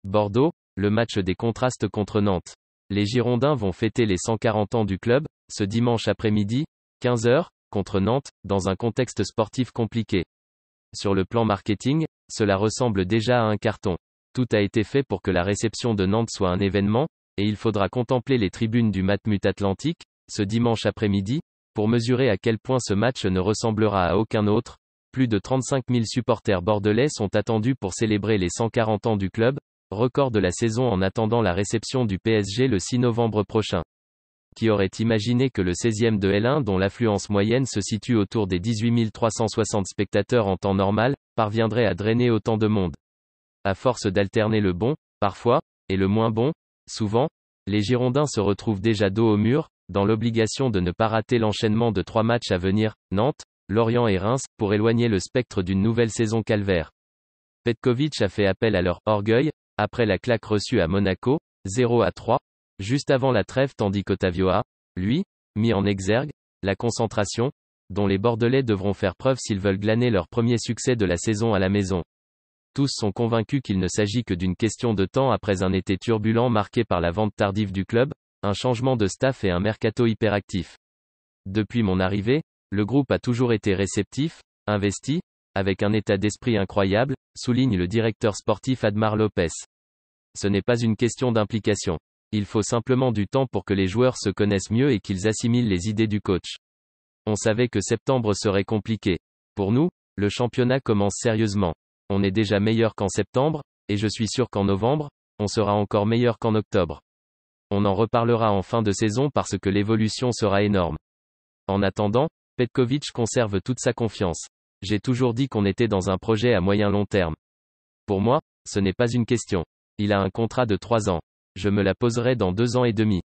Bordeaux, le match des contrastes contre Nantes. Les Girondins vont fêter les 140 ans du club, ce dimanche après-midi, 15h, contre Nantes, dans un contexte sportif compliqué. Sur le plan marketing, cela ressemble déjà à un carton. Tout a été fait pour que la réception de Nantes soit un événement, et il faudra contempler les tribunes du Matmut Atlantique, ce dimanche après-midi, pour mesurer à quel point ce match ne ressemblera à aucun autre. Plus de 35 000 supporters bordelais sont attendus pour célébrer les 140 ans du club, record de la saison en attendant la réception du PSG le 6 novembre prochain. Qui aurait imaginé que le 16e de L1, dont l'affluence moyenne se situe autour des 18 360 spectateurs en temps normal, parviendrait à drainer autant de monde. À force d'alterner le bon, parfois, et le moins bon, souvent, les Girondins se retrouvent déjà dos au mur, dans l'obligation de ne pas rater l'enchaînement de 3 matchs à venir, Nantes, Lorient et Reims, pour éloigner le spectre d'une nouvelle saison calvaire. Petković a fait appel à leur orgueil, après la claque reçue à Monaco, 0-3, juste avant la trêve, tandis qu'Otavio a, lui, mis en exergue la concentration, dont les Bordelais devront faire preuve s'ils veulent glaner leur premier succès de la saison à la maison. Tous sont convaincus qu'il ne s'agit que d'une question de temps après un été turbulent marqué par la vente tardive du club, un changement de staff et un mercato hyperactif. Depuis mon arrivée, le groupe a toujours été réceptif, investi, avec un état d'esprit incroyable, souligne le directeur sportif Admar Lopez. Ce n'est pas une question d'implication. Il faut simplement du temps pour que les joueurs se connaissent mieux et qu'ils assimilent les idées du coach. On savait que septembre serait compliqué. Pour nous, le championnat commence sérieusement. On est déjà meilleur qu'en septembre, et je suis sûr qu'en novembre, on sera encore meilleur qu'en octobre. On en reparlera en fin de saison parce que l'évolution sera énorme. En attendant, Petković conserve toute sa confiance. J'ai toujours dit qu'on était dans un projet à moyen-long terme. Pour moi, ce n'est pas une question. Il a un contrat de 3 ans. Je me la poserai dans 2 ans et demi.